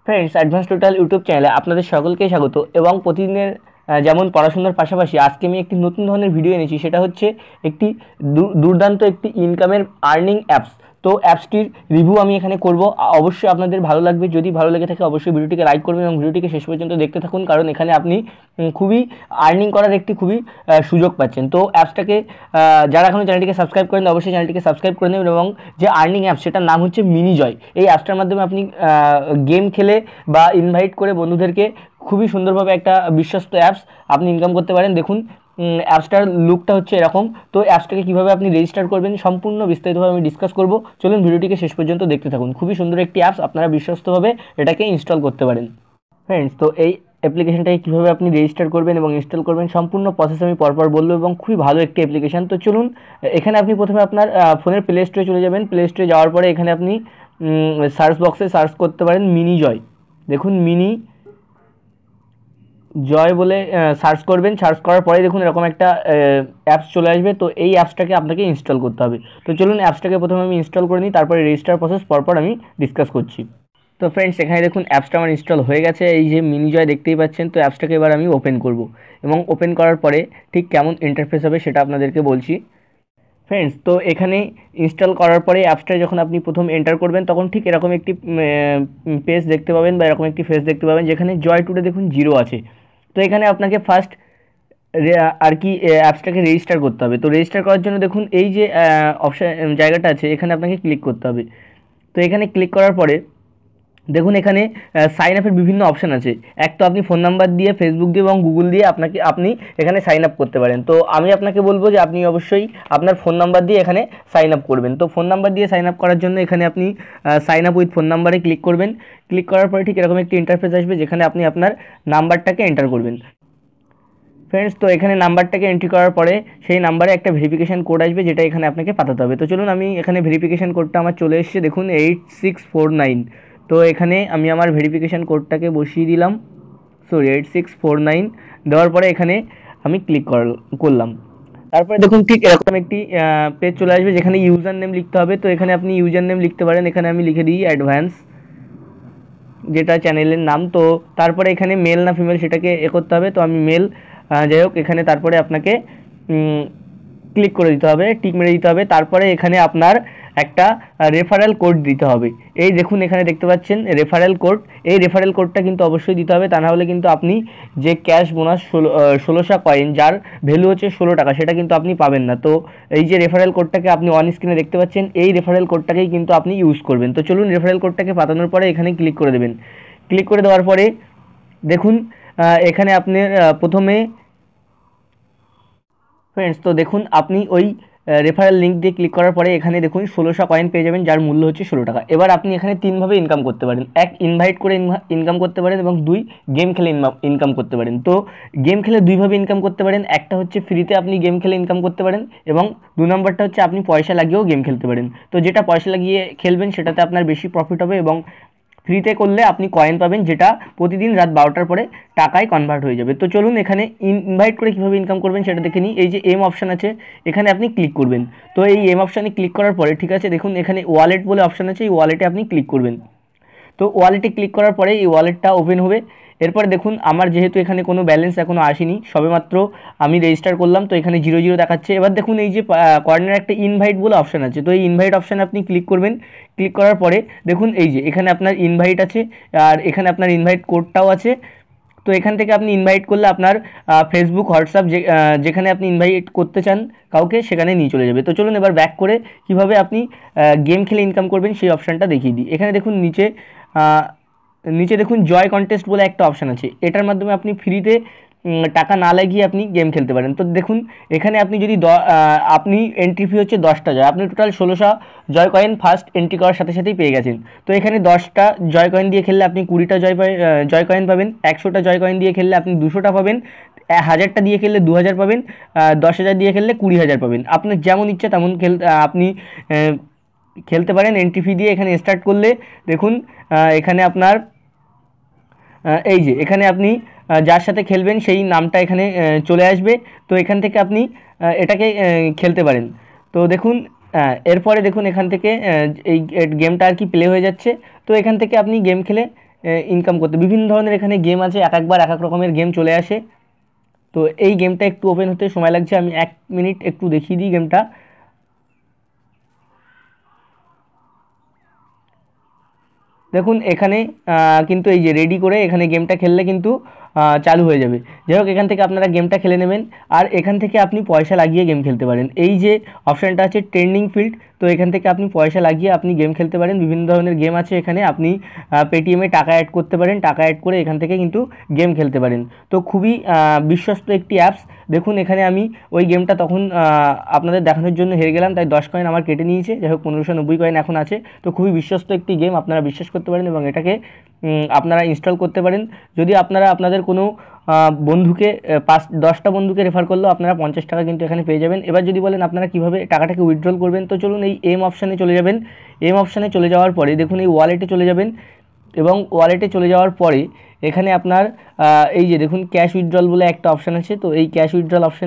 Friends, advance total YouTube চ্যানেলে আপনাদের সকলকে স্বাগত। এবং প্রতিদিনের যেমন পড়াশোনার পাশাপাশি আজকে আমি একটি নতুন ধরনের ভিডিও এনেছি, সেটা হচ্ছে একটি দুর্দান্ত একটি ইনকামের আর্নিং অ্যাপস। তো অ্যাপসটির রিভিউ আমি এখানে করব। অবশ্যই আপনাদের ভালো লাগবে। যদি ভালো লেগে থাকে অবশ্যই ভিডিওটিকে লাইক করবেন এবং ভিডিওটিকে শেষ পর্যন্ত দেখতে থাকুন, কারণ এখানে আপনি খুবই আর্নিং করার একটি খুবই সুযোগ পাচ্ছেন। তো অ্যাপসটাকে যারা এখনও চ্যানেলটিকে সাবস্ক্রাইব করেন অবশ্যই চ্যানেলটিকে সাবস্ক্রাইব করে নেবেন। এবং যে আর্নিং অ্যাপস সেটার নাম হচ্ছে মিনি জয়। এই অ্যাপসটার মাধ্যমে আপনি গেম খেলে বা ইনভাইট করে বন্ধুদেরকে খুবই সুন্দরভাবে একটা বিশ্বস্ত অ্যাপস আপনি ইনকাম করতে পারেন। দেখুন অ্যাপসটার লুকটা হচ্ছে এরকম। তো অ্যাপসটাকে কীভাবে আপনি রেজিস্টার করবেন সম্পূর্ণ বিস্তারিতভাবে আমি ডিসকাস করব। চলুন ভিডিওটিকে শেষ পর্যন্ত দেখতে থাকুন। খুবই সুন্দর একটি অ্যাপস, আপনারা বিশ্বস্তভাবে এটাকে ইনস্টল করতে পারেন। ফ্রেন্ডস, তো এই অ্যাপ্লিকেশনটাকে কীভাবে আপনি রেজিস্টার করবেন এবং ইনস্টল করবেন সম্পূর্ণ প্রসেস আমি পরপর বলবো, এবং খুবই ভালো একটি অ্যাপ্লিকেশান। তো চলুন, এখানে আপনি প্রথমে আপনার ফোনের প্লে স্টোরে চলে যাবেন। প্লে স্টোরে যাওয়ার পরে এখানে আপনি সার্চ বক্সে সার্চ করতে পারেন মিনি জয়। দেখুন মিনি জয় বলে সার্চ করবেন। সার্চ করার পরে দেখুন এরকম একটা অ্যাপস চলে আসবে। তো এই অ্যাপসটাকে আপনাকে ইনস্টল করতে হবে। তো চলুন অ্যাপসটাকে প্রথমে আমি ইনস্টল করে নিই, তারপরে রেজিস্টার প্রসেস পরপর আমি ডিসকাস করছি। তো ফ্রেন্ডস, এখানে দেখুন অ্যাপসটা আমার ইনস্টল হয়ে গেছে। এই যে মিনি জয় দেখতেই পাচ্ছেন। তো অ্যাপসটাকে এবার আমি ওপেন করব, এবং ওপেন করার পরে ঠিক কেমন ইন্টারফেস হবে সেটা আপনাদেরকে বলছি। ফ্রেন্ডস, তো এখানে ইনস্টল করার পরে অ্যাপসটা যখন আপনি প্রথম এন্টার করবেন তখন ঠিক এরকম একটি পেজ দেখতে পাবেন বা এরকম একটি ফেস দেখতে পাবেন, যেখানে জয় টুডে দেখুন 0 আছে। তো এখানে আপনাকে ফার্স্ট আর কি অ্যাপসটাকে রেজিস্টার করতে হবে। তো রেজিস্টার করার জন্য দেখুন এই যে অপশান জায়গাটা আছে, এখানে আপনাকে ক্লিক করতে হবে। তো এখানে ক্লিক করার পরে দেখুন এখানে সাইন আপের বিভিন্ন অপশান আছে। এক তো আপনি ফোন নাম্বার দিয়ে, ফেসবুক দিয়ে এবং গুগল দিয়ে আপনি এখানে সাইন আপ করতে পারেন। তো আমি আপনাকে বলবো যে আপনি অবশ্যই আপনার ফোন নাম্বার দিয়ে এখানে সাইন আপ করবেন। তো ফোন নাম্বার দিয়ে সাইন আপ করার জন্য এখানে আপনি সাইন আপ উইথ ফোন নাম্বারে ক্লিক করবেন। ক্লিক করার পরে ঠিক এরকম একটি ইন্টারফেস আসবে, যেখানে আপনি আপনার নাম্বারটাকে এন্টার করবেন। ফ্রেন্ডস, তো এখানে নাম্বারটাকে এন্ট্রি করার পরে সেই নাম্বারে একটা ভেরিফিকেশান কোড আসবে, যেটা এখানে আপনাকে পাঠাতে হবে। তো চলুন, আমি এখানে ভেরিফিকেশান কোডটা আমার চলে এসেছে। দেখুন 8649। তো এখানে আমি আমার ভেরিফিকেশান কোডটাকে বসিয়ে দিলাম। 8649 দেওয়ার পরে এখানে আমি ক্লিক করলাম। তারপরে দেখুন ঠিক এরকম একটি পেজ চলে আসবে, যেখানে ইউজার নেম লিখতে হবে। তো এখানে আপনি ইউজার নেম লিখতে পারেন। এখানে আমি লিখে দিই অ্যাডভান্স, যেটা চ্যানেলের নাম। তো তারপরে এখানে মেল না ফিমেল সেটাকে করতে হবে। তো আমি মেল, যাই হোক এখানে তারপরে আপনাকে ক্লিক করে দিতে হবে, টিক মেরে দিতে হবে। তারপরে এখানে আপনার একটা রেফারেল কোড দিতে হবে। এই দেখুন এখানে দেখতে পাচ্ছেন রেফারেল কোড। এই রেফারেল কোডটা কিন্তু অবশ্যই দিতে হবে, তা না হলে কিন্তু আপনি যে ক্যাশ বোনাস 1600 কয়েন, যার ভ্যালু হচ্ছে 16 টাকা, সেটা কিন্তু আপনি পাবেন না। তো এই যে রেফারেল কোডটাকে আপনি অন স্ক্রিনে দেখতে পাচ্ছেন, এই রেফারেল কোডটাকেই কিন্তু আপনি ইউজ করবেন। তো চলুন, রেফারেল কোডটাকে পাঠানোর পরে এখানে ক্লিক করে দেবেন। ক্লিক করে দেওয়ার পরে দেখুন এখানে আপনি প্রথমে ফ্রেন্ডস, তো দেখুন আপনি ওই রেফারেল লিঙ্ক দিয়ে ক্লিক করার পরে এখানে দেখুন 1600 কয়েন পেয়ে যাবেন, যার মূল্য হচ্ছে 16 টাকা। এবার আপনি এখানে 3ভাবে ইনকাম করতে পারেন। 1, ইনভাইট করে ইনকাম করতে পারেন, এবং 2, গেম খেলে ইনকাম করতে পারেন। তো গেম খেলে 2ভাবে ইনকাম করতে পারেন। একটা হচ্ছে ফ্রিতে আপনি গেম খেলে ইনকাম করতে পারেন, এবং 2 নম্বরটা হচ্ছে আপনি পয়সা লাগিয়েও গেম খেলতে পারেন। তো যেটা পয়সা লাগিয়ে খেলবেন সেটাতে আপনার বেশি প্রফিট হবে, এবং ফ্রিতে করলে আপনি কয়েন পাবেন, যেটা প্রতিদিন রাত 12টার পরে টাকায় কনভার্ট হয়ে যাবে। তো চলুন এখানে ইনভাইট করে কীভাবে ইনকাম করবেন সেটা দেখে নিই। এই যে এম অপশান আছে, এখানে আপনি ক্লিক করবেন। তো এই এম অপশানে ক্লিক করার পরে ঠিক আছে, দেখুন এখানে ওয়ালেট বলে অপশান আছে, এই ওয়ালেটে আপনি ক্লিক করবেন। তো ওয়ালেটে ক্লিক করার পরে এই ওয়ালেটটা ওপেন হবে। এরপরে দেখুন আমার যেহেতু এখানে কোনো ব্যালেন্স এখনও আসেনি, সবেমাত্র আমি রেজিস্টার করলাম, তো এখানে 00 দেখাচ্ছে। এবার দেখুন এই যে কর্নারে একটা ইনভাইট বলে অপশান আছে, তো এই ইনভাইট অপশানে আপনি ক্লিক করবেন। ক্লিক করার পরে দেখুন এই যে এখানে আপনার ইনভাইট আছে, আর এখানে আপনার ইনভাইট কোডটাও আছে। তো এখান থেকে আপনি ইনভাইট করলে আপনার ফেসবুক, হোয়াটসঅ্যাপ যেখানে আপনি ইনভাইট করতে চান কাউকে, সেখানে নিয়ে চলে যাবে। তো চলুন এবার ব্যাক করে কীভাবে আপনি গেম খেলে ইনকাম করবেন সেই অপশানটা দেখিয়ে দিই। এখানে দেখুন নিচে দেখুন জয় কন্টেস্ট বলে একটা অপশান আছে, এটার মাধ্যমে আপনি ফ্রিতে টাকা না লাগিয়ে আপনি গেম খেলতে পারেন। তো দেখুন এখানে আপনি যদি আপনি এন্ট্রি ফি হচ্ছে 10টা জয়, আপনি টোটাল 1600 জয় কয়েন ফার্স্ট এন্ট্রি করার সাথে সাথেই পেয়ে গেছেন। তো এখানে 10টা জয় কয়েন দিয়ে খেললে আপনি 20টা জয় কয়েন পাবেন। 100টা জয় কয়েন দিয়ে খেললে আপনি 200টা পাবেন। 1000টা দিয়ে খেললে 2000 পাবেন। 10,000 দিয়ে খেললে 20,000 পাবেন। আপনার যেমন ইচ্ছা তেমন আপনি খেলতে পারেন এন্ট্রি ফি দিয়ে। এখানে স্টার্ট করলে দেখুন এখানে আপনার এই যে এখানে আপনি যার সাথে খেলবেন সেই নামটা এখানে চলে আসবে। তো এখান থেকে আপনি এটাকে খেলতে পারেন। তো দেখুন এরপরে দেখুন এখান থেকে এই গেমটা আর কি প্লে হয়ে যাচ্ছে। তো এখান থেকে আপনি গেম খেলে ইনকাম করতে। বিভিন্ন ধরনের এখানে গেম আছে, এক একবার এক এক রকমের গেম চলে আসে। তো এই গেমটা একটু ওপেন হতে সময় লাগছে, আমি 1 মিনিট একটু দেখিয়ে দিই গেমটা। দেখুন এখানে কিন্তু এই যে রেডি করে এখানে গেমটা খেললে কিন্তু চালু হয়ে যাবে। যাই হোক, এখান থেকে আপনারা গেমটা খেলে নেবেন, আর এখান থেকে আপনি পয়সা লাগিয়ে গেম খেলতে পারেন। এই যে অপশানটা আছে ট্রেন্ডিং ফিল্ড, তো এখান থেকে আপনি পয়সা লাগিয়ে আপনি গেম খেলতে পারেন। বিভিন্ন ধরনের গেম আছে এখানে, আপনি পেটিএমে টাকা অ্যাড করতে পারেন, টাকা অ্যাড করে এখান থেকে কিন্তু গেম খেলতে পারেন। তো খুবই বিশ্বস্ত একটি অ্যাপস। দেখুন এখানে আমি ওই গেমটা তখন আপনাদের দেখানোর জন্য হেরে গেলাম, তাই 10 কয়েন আমার কেটে নিয়েছে। যাই হোক, 1590 কয়েন এখন আছে। তো খুবই বিশ্বস্ত একটি গেম, আপনারা বিশ্বাস করতে পারেন এবং এটাকে আপনারা ইনস্টল করতে পারেন। যদি আপনারা আপনাদের কোনো বন্ধুকে 5-10টা বন্ধুকে রেফার করলেও আপনারা 50 টাকা কিন্তু এখানে পেয়ে যাবেন। এবার যদি বলেন আপনারা কীভাবে টাকাটাকে উইথড্রল করবেন, তো চলুন এই এম অপশানে চলে যাবেন। এম অপশানে চলে যাওয়ার পরে দেখুন এই ওয়ালেটে চলে যাবেন, এবং ওয়ালেটে চলে যাওয়ার পরে এখানে আপনার এই যে দেখুন ক্যাশ উইথড্রল বলে একটা অপশান আছে, তো এই ক্যাশ উইথড্রল অপশান